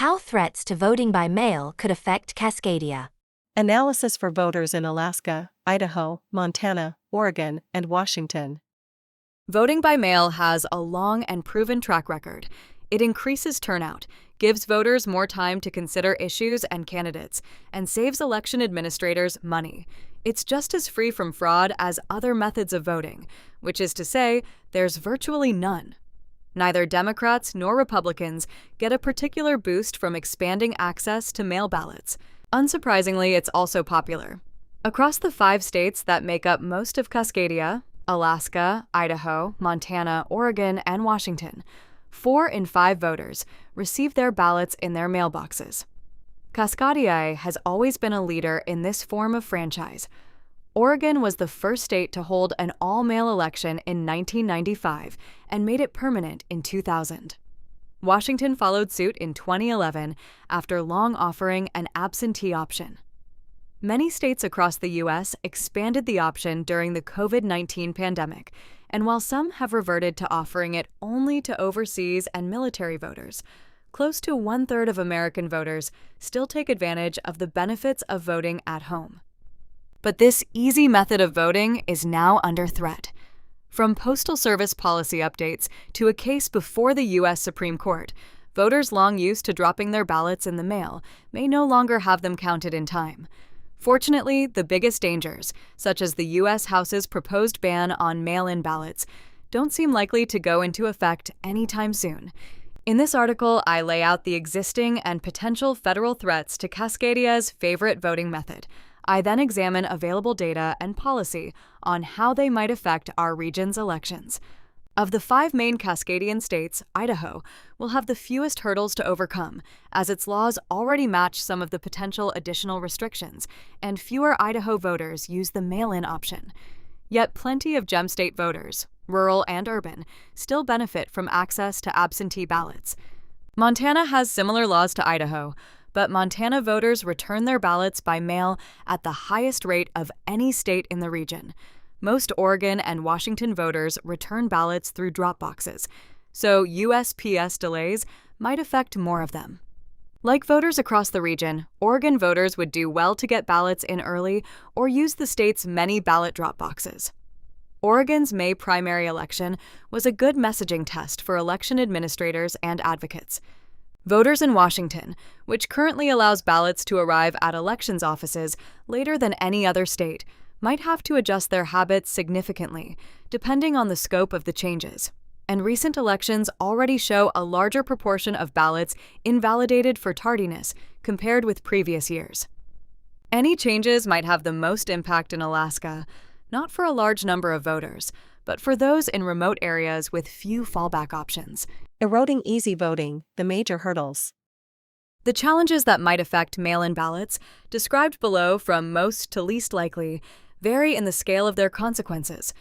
How threats to voting by mail could affect Cascadia. Analysis for voters in Alaska, Idaho, Montana, Oregon, and Washington. Voting by mail has a long and proven track record. It increases turnout, gives voters more time to consider issues and candidates, and saves election administrators money. It's just as free from fraud as other methods of voting, which is to say, there's virtually none. Neither Democrats nor Republicans get a particular boost from expanding access to mail ballots. Unsurprisingly, it's also popular. Across the 5 states that make up most of Cascadia, Alaska, Idaho, Montana, Oregon, and Washington, 4 in 5 voters receive their ballots in their mailboxes. Cascadia has always been a leader in this form of franchise. Oregon was the first state to hold an all-mail election in 1995 and made it permanent in 2000. Washington followed suit in 2011 after long offering an absentee option. Many states across the U.S. expanded the option during the COVID-19 pandemic, and while some have reverted to offering it only to overseas and military voters, close to 1/3 of American voters still take advantage of the benefits of voting at home. But this easy method of voting is now under threat. From Postal Service policy updates to a case before the U.S. Supreme Court, voters long used to dropping their ballots in the mail may no longer have them counted in time. Fortunately, the biggest dangers, such as the U.S. House's proposed ban on mail-in ballots, don't seem likely to go into effect anytime soon. In this article, I lay out the existing and potential federal threats to Cascadia's favorite voting method. I then examine available data and policy on how they might affect our region's elections. Of the 5 main Cascadian states, Idaho will have the fewest hurdles to overcome, as its laws already match some of the potential additional restrictions, and fewer Idaho voters use the mail-in option. Yet plenty of gem state voters, rural and urban, still benefit from access to absentee ballots. Montana has similar laws to Idaho, but Montana voters return their ballots by mail at the highest rate of any state in the region. Most Oregon and Washington voters return ballots through drop boxes, so USPS delays might affect more of them. Like voters across the region, Oregon voters would do well to get ballots in early or use the state's many ballot drop boxes. Oregon's May primary election was a good messaging test for election administrators and advocates. Voters in Washington, which currently allows ballots to arrive at elections offices later than any other state, might have to adjust their habits significantly, depending on the scope of the changes. And recent elections already show a larger proportion of ballots invalidated for tardiness compared with previous years. Any changes might have the most impact in Alaska, not for a large number of voters, but for those in remote areas with few fallback options. Eroding easy voting, the major hurdles. The challenges that might affect mail-in ballots, described below from most to least likely, vary in the scale of their consequences.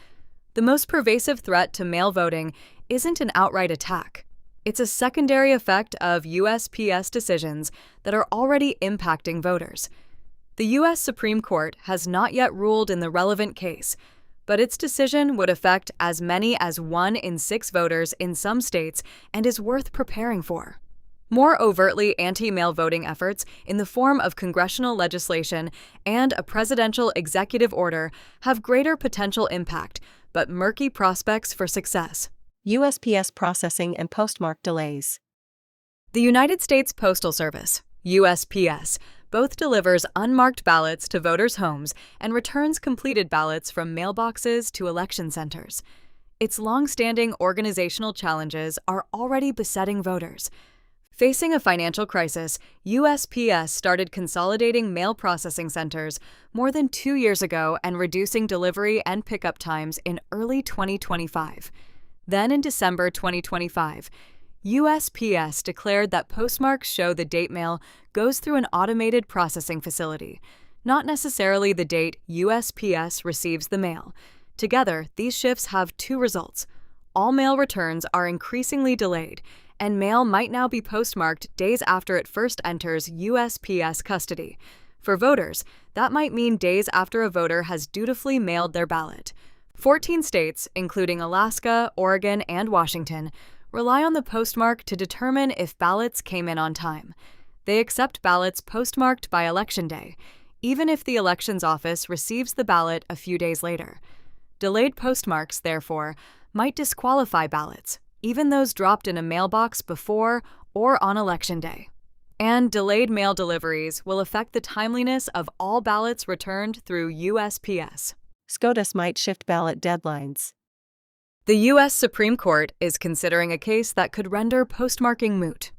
The most pervasive threat to mail voting isn't an outright attack. It's a secondary effect of USPS decisions that are already impacting voters. The U.S. Supreme Court has not yet ruled in the relevant case, but its decision would affect as many as 1 in 6 voters in some states and is worth preparing for. More overtly anti-mail voting efforts in the form of congressional legislation and a presidential executive order have greater potential impact, but murky prospects for success. USPS processing and postmark delays. The United States Postal Service, USPS, both delivers unmarked ballots to voters' homes and returns completed ballots from mailboxes to election centers. Its long-standing organizational challenges are already besetting voters. Facing a financial crisis, USPS started consolidating mail processing centers more than 2 years ago and reducing delivery and pickup times in early 2025. Then in December 2025, USPS declared that postmarks show the date mail goes through an automated processing facility, not necessarily the date USPS receives the mail. Together, these shifts have 2 results. All mail returns are increasingly delayed, and mail might now be postmarked days after it first enters USPS custody. For voters, that might mean days after a voter has dutifully mailed their ballot. 14 states, including Alaska, Oregon, and Washington, rely on the postmark to determine if ballots came in on time. They accept ballots postmarked by Election Day, even if the elections office receives the ballot a few days later. Delayed postmarks, therefore, might disqualify ballots, even those dropped in a mailbox before or on Election Day. And delayed mail deliveries will affect the timeliness of all ballots returned through USPS. SCOTUS might shift ballot deadlines. The U.S. Supreme Court is considering a case that could render postmarking moot.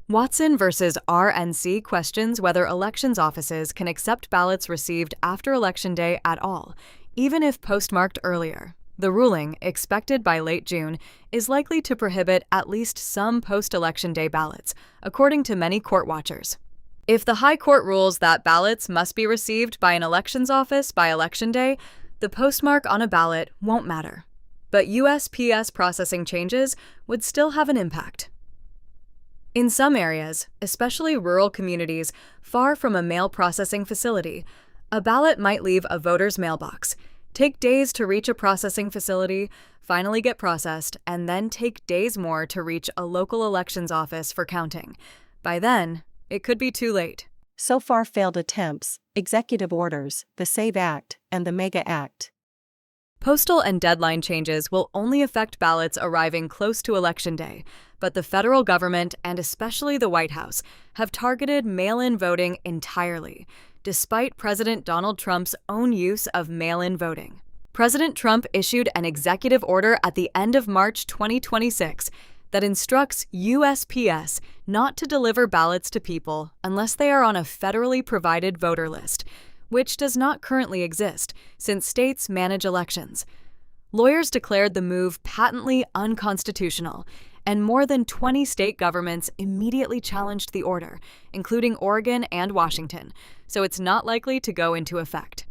Watson versus RNC questions whether elections offices can accept ballots received after Election Day at all, even if postmarked earlier. The ruling, expected by late June, is likely to prohibit at least some post-Election Day ballots, according to many court watchers. If the High Court rules that ballots must be received by an elections office by Election Day, the postmark on a ballot won't matter. But USPS processing changes would still have an impact. In some areas, especially rural communities far from a mail processing facility, a ballot might leave a voter's mailbox, take days to reach a processing facility, finally get processed, and then take days more to reach a local elections office for counting. By then, it could be too late. So far failed attempts, executive orders, the SAVE Act, and the MEGA Act. Postal and deadline changes will only affect ballots arriving close to Election Day, but the federal government, and especially the White House, have targeted mail-in voting entirely, despite President Donald Trump's own use of mail-in voting. President Trump issued an executive order at the end of March 2026 that instructs USPS not to deliver ballots to people unless they are on a federally provided voter list, which does not currently exist since states manage elections. Lawyers declared the move patently unconstitutional, and more than 20 state governments immediately challenged the order, including Oregon and Washington, so it's not likely to go into effect.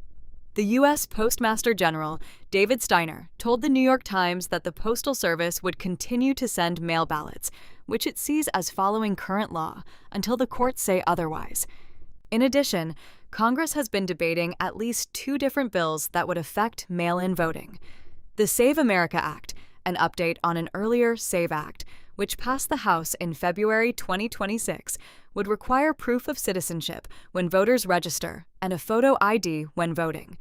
The U.S. Postmaster General, David Steiner, told the New York Times that the Postal Service would continue to send mail ballots, which it sees as following current law, until the courts say otherwise. In addition, Congress has been debating at least 2 different bills that would affect mail-in voting. The Save America Act, an update on an earlier SAVE Act, which passed the House in February 2026, would require proof of citizenship when voters register and a photo ID when voting.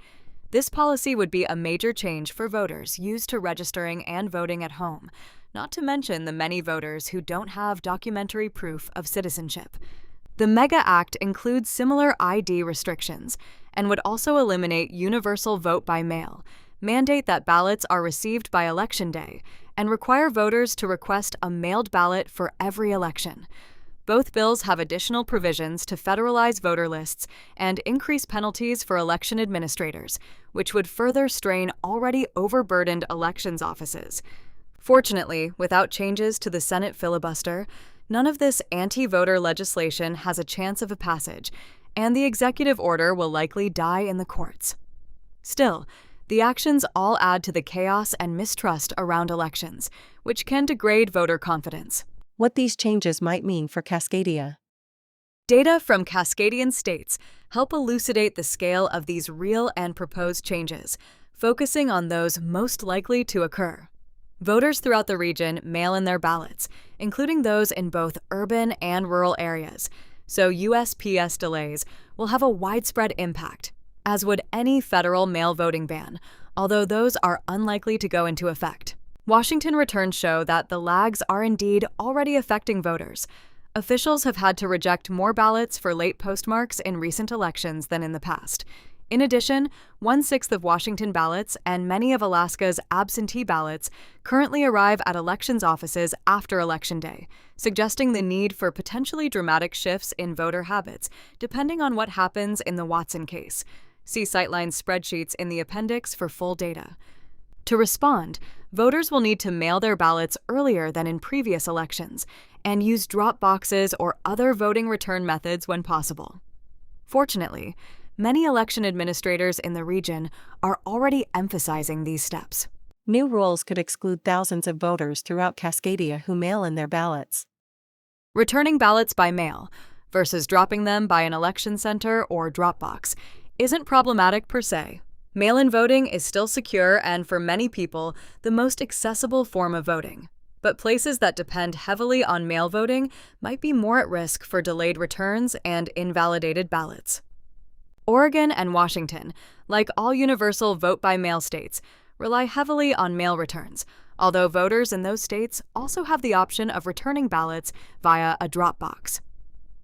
This policy would be a major change for voters used to registering and voting at home, not to mention the many voters who don't have documentary proof of citizenship. The MEGA Act includes similar ID restrictions and would also eliminate universal vote by mail, mandate that ballots are received by Election Day, and require voters to request a mailed ballot for every election. Both bills have additional provisions to federalize voter lists and increase penalties for election administrators, which would further strain already overburdened elections offices. Fortunately, without changes to the Senate filibuster, none of this anti-voter legislation has a chance of a passage, and the executive order will likely die in the courts. Still, the actions all add to the chaos and mistrust around elections, which can degrade voter confidence. What these changes might mean for Cascadia. Data from Cascadian states help elucidate the scale of these real and proposed changes, focusing on those most likely to occur. Voters throughout the region mail in their ballots, including those in both urban and rural areas, so USPS delays will have a widespread impact, as would any federal mail voting ban, although those are unlikely to go into effect. Washington returns show that the lags are indeed already affecting voters. Officials have had to reject more ballots for late postmarks in recent elections than in the past. In addition, 1/6 of Washington ballots and many of Alaska's absentee ballots currently arrive at elections offices after Election Day, suggesting the need for potentially dramatic shifts in voter habits, depending on what happens in the Watson case. See Sightline's spreadsheets in the appendix for full data. To respond, voters will need to mail their ballots earlier than in previous elections and use drop boxes or other voting return methods when possible. Fortunately, many election administrators in the region are already emphasizing these steps. New rules could exclude thousands of voters throughout Cascadia who mail in their ballots. Returning ballots by mail versus dropping them by an election center or drop box isn't problematic per se. Mail-in voting is still secure and, for many people, the most accessible form of voting. but places that depend heavily on mail voting might be more at risk for delayed returns and invalidated ballots. Oregon and Washington, like all universal vote-by-mail states, rely heavily on mail returns, although voters in those states also have the option of returning ballots via a drop box.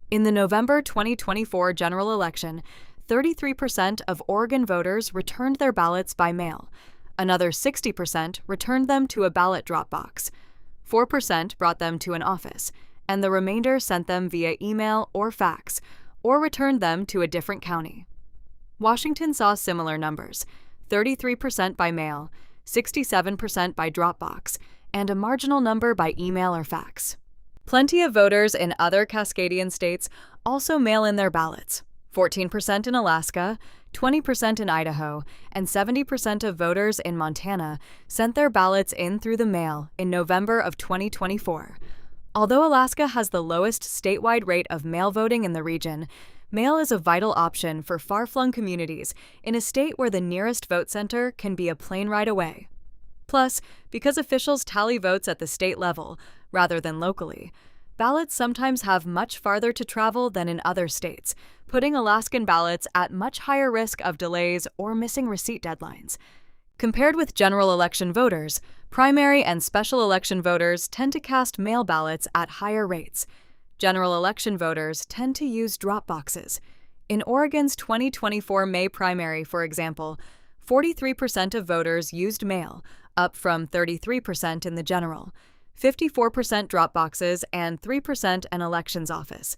In the November 2024 general election, 33% of Oregon voters returned their ballots by mail. Another 60% returned them to a ballot drop box. 4% brought them to an office, and the remainder sent them via email or fax, or returned them to a different county. Washington saw similar numbers, 33% by mail, 67% by drop box, and a marginal number by email or fax. Plenty of voters in other Cascadian states also mail in their ballots. 14% in Alaska, 20% in Idaho, and 70% of voters in Montana sent their ballots in through the mail in November of 2024. Although Alaska has the lowest statewide rate of mail voting in the region, mail is a vital option for far-flung communities in a state where the nearest vote center can be a plane ride away. Plus, because officials tally votes at the state level rather than locally, ballots sometimes have much farther to travel than in other states, putting Alaskan ballots at much higher risk of delays or missing receipt deadlines. Compared with general election voters, primary and special election voters tend to cast mail ballots at higher rates. General election voters tend to use drop boxes. In Oregon's 2024 May primary, for example, 43% of voters used mail, up from 33% in the general, 54% drop boxes, and 3% an elections office.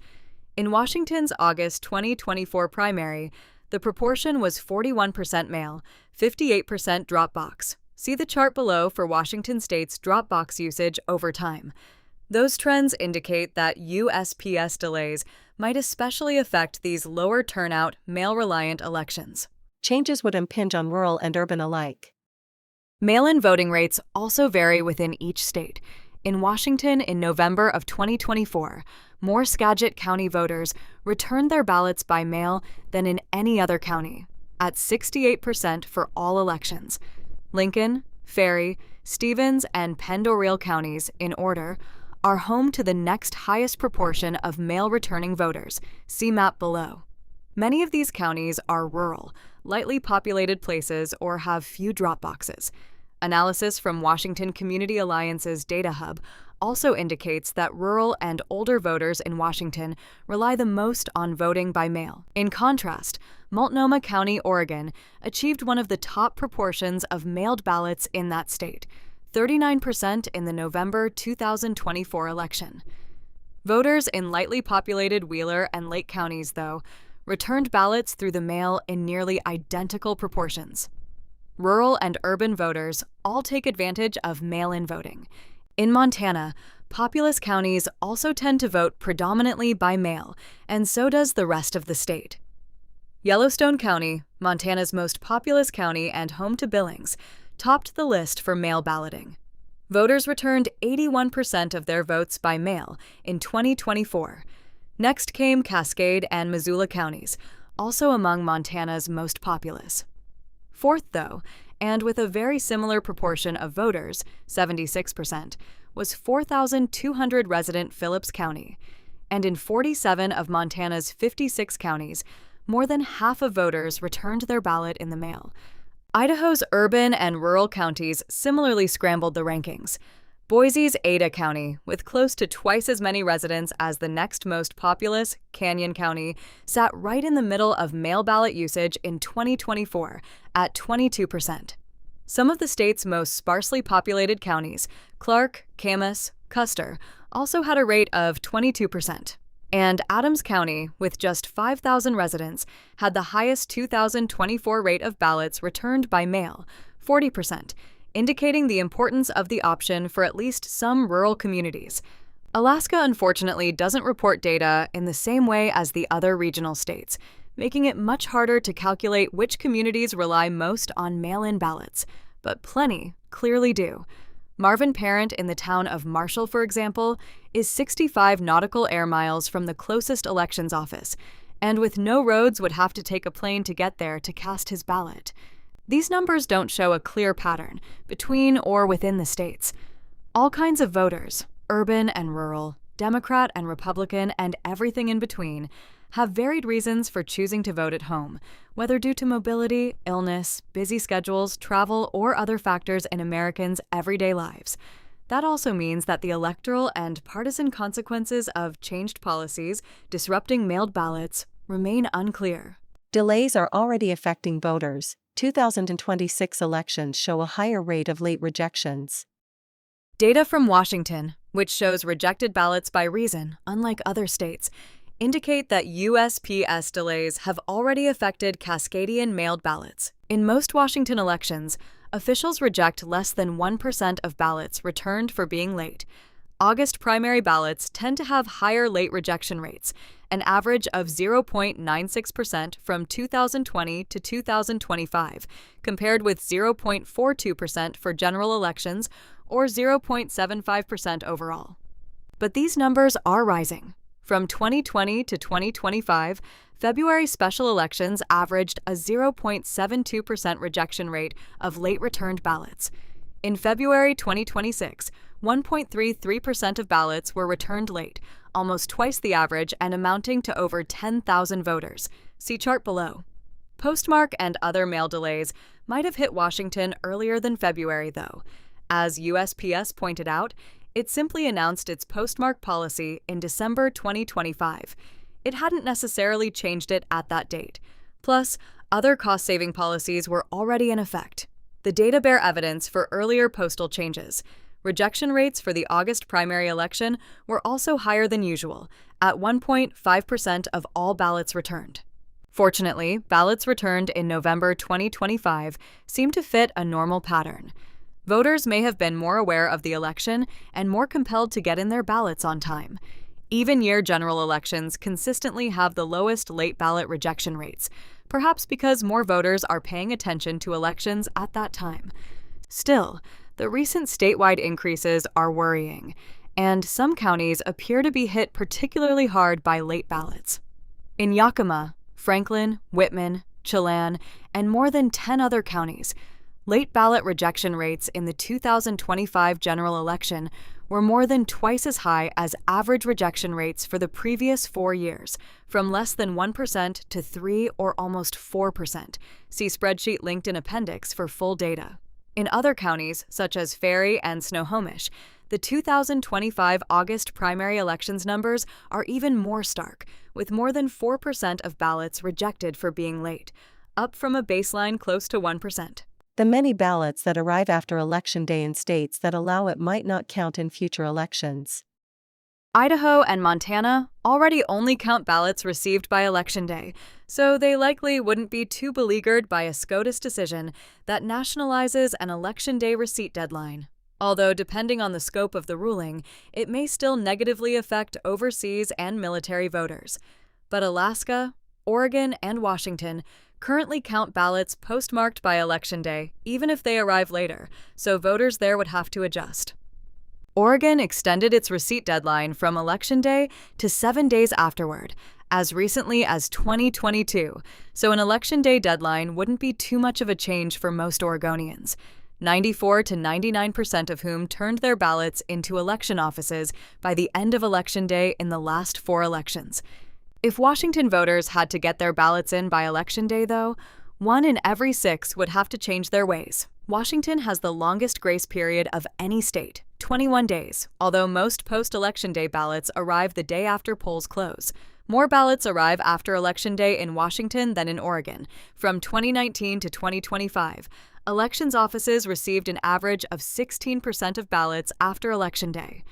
In Washington's August 2024 primary, the proportion was 41% mail, 58% drop box. See the chart below for Washington state's drop box usage over time. Those trends indicate that USPS delays might especially affect these lower turnout, mail-reliant elections. Changes would impinge on rural and urban alike. Mail-in voting rates also vary within each state. In Washington, in November of 2024, more Skagit County voters returned their ballots by mail than in any other county, at 68% for all elections. Lincoln, Ferry, Stevens, and Pend Oreille counties, in order, are home to the next highest proportion of mail-returning voters. See map below. Many of these counties are rural, lightly populated places or have few drop boxes. Analysis from Washington Community Alliance's Data Hub also indicates that rural and older voters in Washington rely the most on voting by mail. In contrast, Multnomah County, Oregon, achieved one of the top proportions of mailed ballots in that state, 39% in the November 2024 election. Voters in lightly populated Wheeler and Lake counties, though, returned ballots through the mail in nearly identical proportions. Rural and urban voters all take advantage of mail-in voting. In Montana, populous counties also tend to vote predominantly by mail, and so does the rest of the state. Yellowstone County, Montana's most populous county and home to Billings, topped the list for mail balloting. Voters returned 81% of their votes by mail in 2024. Next came Cascade and Missoula counties, also among Montana's most populous. Fourth, though, and with a very similar proportion of voters, 76%, was 4,200 resident Phillips County. And in 47 of Montana's 56 counties, more than half of voters returned their ballot in the mail. Idaho's urban and rural counties similarly scrambled the rankings. Boise's Ada County, with close to twice as many residents as the next most populous, Canyon County, sat right in the middle of mail ballot usage in 2024 at 22%. Some of the state's most sparsely populated counties, Clark, Camas, Custer, also had a rate of 22%. And Adams County, with just 5,000 residents, had the highest 2024 rate of ballots returned by mail, 40%, indicating the importance of the option for at least some rural communities. Alaska, unfortunately, doesn't report data in the same way as the other regional states, making it much harder to calculate which communities rely most on mail-in ballots, but plenty clearly do. Marvin Parent in the town of Marshall, for example, is 65 nautical air miles from the closest elections office, and with no roads would have to take a plane to get there to cast his ballot. These numbers don't show a clear pattern between or within the states. All kinds of voters, urban and rural, Democrat and Republican, and everything in between, have varied reasons for choosing to vote at home, whether due to mobility, illness, busy schedules, travel, or other factors in Americans' everyday lives. That also means that the electoral and partisan consequences of changed policies disrupting mailed ballots remain unclear. Delays are already affecting voters. 2026 elections show a higher rate of late rejections. Data from Washington, which shows rejected ballots by reason, unlike other states, indicate that USPS delays have already affected Cascadian mailed ballots. In most Washington elections, officials reject less than 1% of ballots returned for being late. August primary ballots tend to have higher late rejection rates, an average of 0.96% from 2020 to 2025, compared with 0.42% for general elections or 0.75% overall. But these numbers are rising. From 2020 to 2025, February special elections averaged a 0.72% rejection rate of late returned ballots. In February 2026, 1.33% of ballots were returned late, almost twice the average and amounting to over 10,000 voters. See chart below. Postmark and other mail delays might have hit Washington earlier than February, though. As USPS pointed out, it simply announced its postmark policy in December 2025. It hadn't necessarily changed it at that date. Plus, other cost-saving policies were already in effect. The data bear evidence for earlier postal changes. Rejection rates for the August primary election were also higher than usual, at 1.5% of all ballots returned. Fortunately, ballots returned in November 2025 seem to fit a normal pattern. Voters may have been more aware of the election and more compelled to get in their ballots on time. Even-year general elections consistently have the lowest late ballot rejection rates, perhaps because more voters are paying attention to elections at that time. Still, the recent statewide increases are worrying, and some counties appear to be hit particularly hard by late ballots. In Yakima, Franklin, Whitman, Chelan, and more than 10 other counties, late ballot rejection rates in the 2025 general election were more than twice as high as average rejection rates for the previous 4 years, from less than 1% to 3 or almost 4%. See spreadsheet linked in appendix for full data. In other counties, such as Ferry and Snohomish, the 2025 August primary elections numbers are even more stark, with more than 4% of ballots rejected for being late, up from a baseline close to 1%. The many ballots that arrive after Election Day in states that allow it might not count in future elections. Idaho and Montana already only count ballots received by Election Day, so they likely wouldn't be too beleaguered by a SCOTUS decision that nationalizes an Election Day receipt deadline. Although, depending on the scope of the ruling, it may still negatively affect overseas and military voters. But Alaska, Oregon, and Washington currently count ballots postmarked by Election Day, even if they arrive later, so voters there would have to adjust. Oregon extended its receipt deadline from Election Day to 7 days afterward, as recently as 2022, so an Election Day deadline wouldn't be too much of a change for most Oregonians, 94 to 99% of whom turned their ballots into election offices by the end of Election Day in the last 4 elections. If Washington voters had to get their ballots in by Election Day, though, 1 in every 6 would have to change their ways. Washington has the longest grace period of any state, 21 days, although most post-Election Day ballots arrive the day after polls close. More ballots arrive after Election Day in Washington than in Oregon. From 2019 to 2025, elections offices received an average of 16% of ballots after Election Day.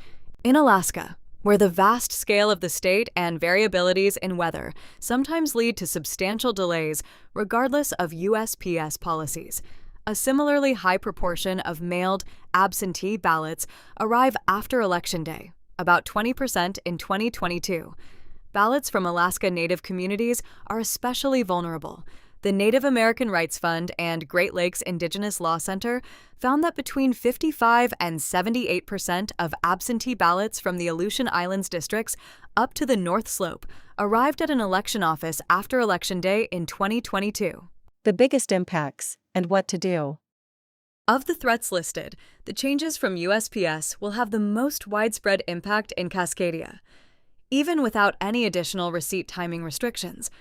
In Alaska, where the vast scale of the state and variabilities in weather sometimes lead to substantial delays regardless of USPS policies, a similarly high proportion of mailed absentee ballots arrive after Election Day, about 20% in 2022. Ballots from Alaska Native communities are especially vulnerable. The Native American Rights Fund and Great Lakes Indigenous Law Center found that between 55 and 78% of absentee ballots from the Aleutian Islands districts up to the North Slope arrived at an election office after Election Day in 2022. The biggest impacts, and what to do. Of the threats listed, the changes from USPS will have the most widespread impact in Cascadia. Even without any additional receipt timing restrictions,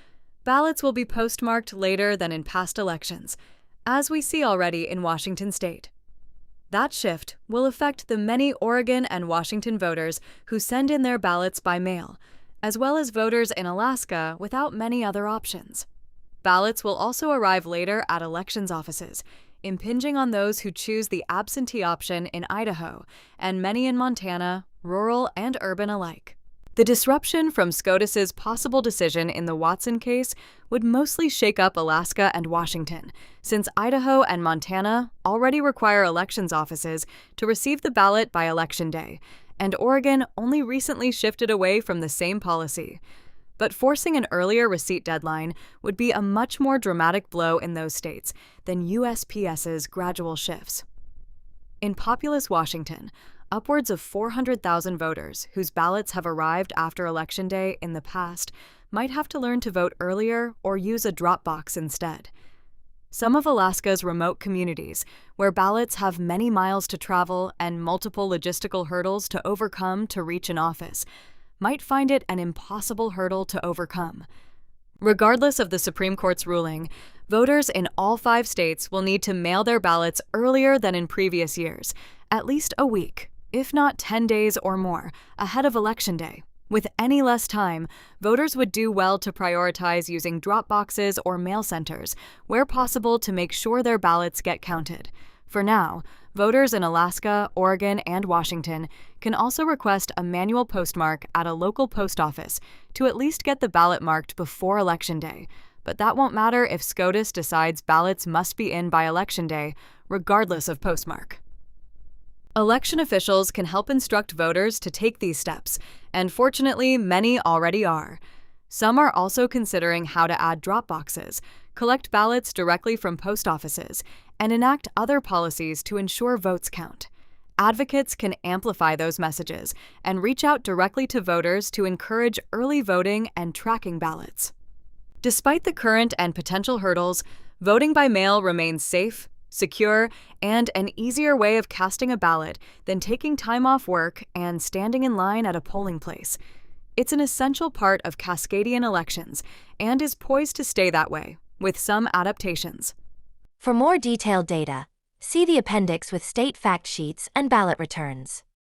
ballots will be postmarked later than in past elections, as we see already in Washington state. That shift will affect the many Oregon and Washington voters who send in their ballots by mail, as well as voters in Alaska without many other options. Ballots will also arrive later at elections offices, impinging on those who choose the absentee option in Idaho and many in Montana, rural and urban alike. The disruption from SCOTUS's possible decision in the Watson case would mostly shake up Alaska and Washington, since Idaho and Montana already require elections offices to receive the ballot by Election Day, and Oregon only recently shifted away from the same policy. But forcing an earlier receipt deadline would be a much more dramatic blow in those states than USPS's gradual shifts. In populous Washington, upwards of 400,000 voters whose ballots have arrived after Election Day in the past might have to learn to vote earlier or use a drop box instead. Some of Alaska's remote communities, where ballots have many miles to travel and multiple logistical hurdles to overcome to reach an office, might find it an impossible hurdle to overcome. Regardless of the Supreme Court's ruling, voters in all 5 states will need to mail their ballots earlier than in previous years, at least a week, if not 10 days or more, ahead of Election Day. With any less time, voters would do well to prioritize using drop boxes or mail centers, where possible, to make sure their ballots get counted. For now, voters in Alaska, Oregon, and Washington can also request a manual postmark at a local post office to at least get the ballot marked before Election Day, but that won't matter if SCOTUS decides ballots must be in by Election Day, regardless of postmark. Election officials can help instruct voters to take these steps, and fortunately, many already are. Some are also considering how to add drop boxes, collect ballots directly from post offices, and enact other policies to ensure votes count. Advocates can amplify those messages and reach out directly to voters to encourage early voting and tracking ballots. Despite the current and potential hurdles, voting by mail remains safe, secure, and an easier way of casting a ballot than taking time off work and standing in line at a polling place. It's an essential part of Cascadian elections and is poised to stay that way, with some adaptations. For more detailed data, see the appendix with state fact sheets and ballot returns.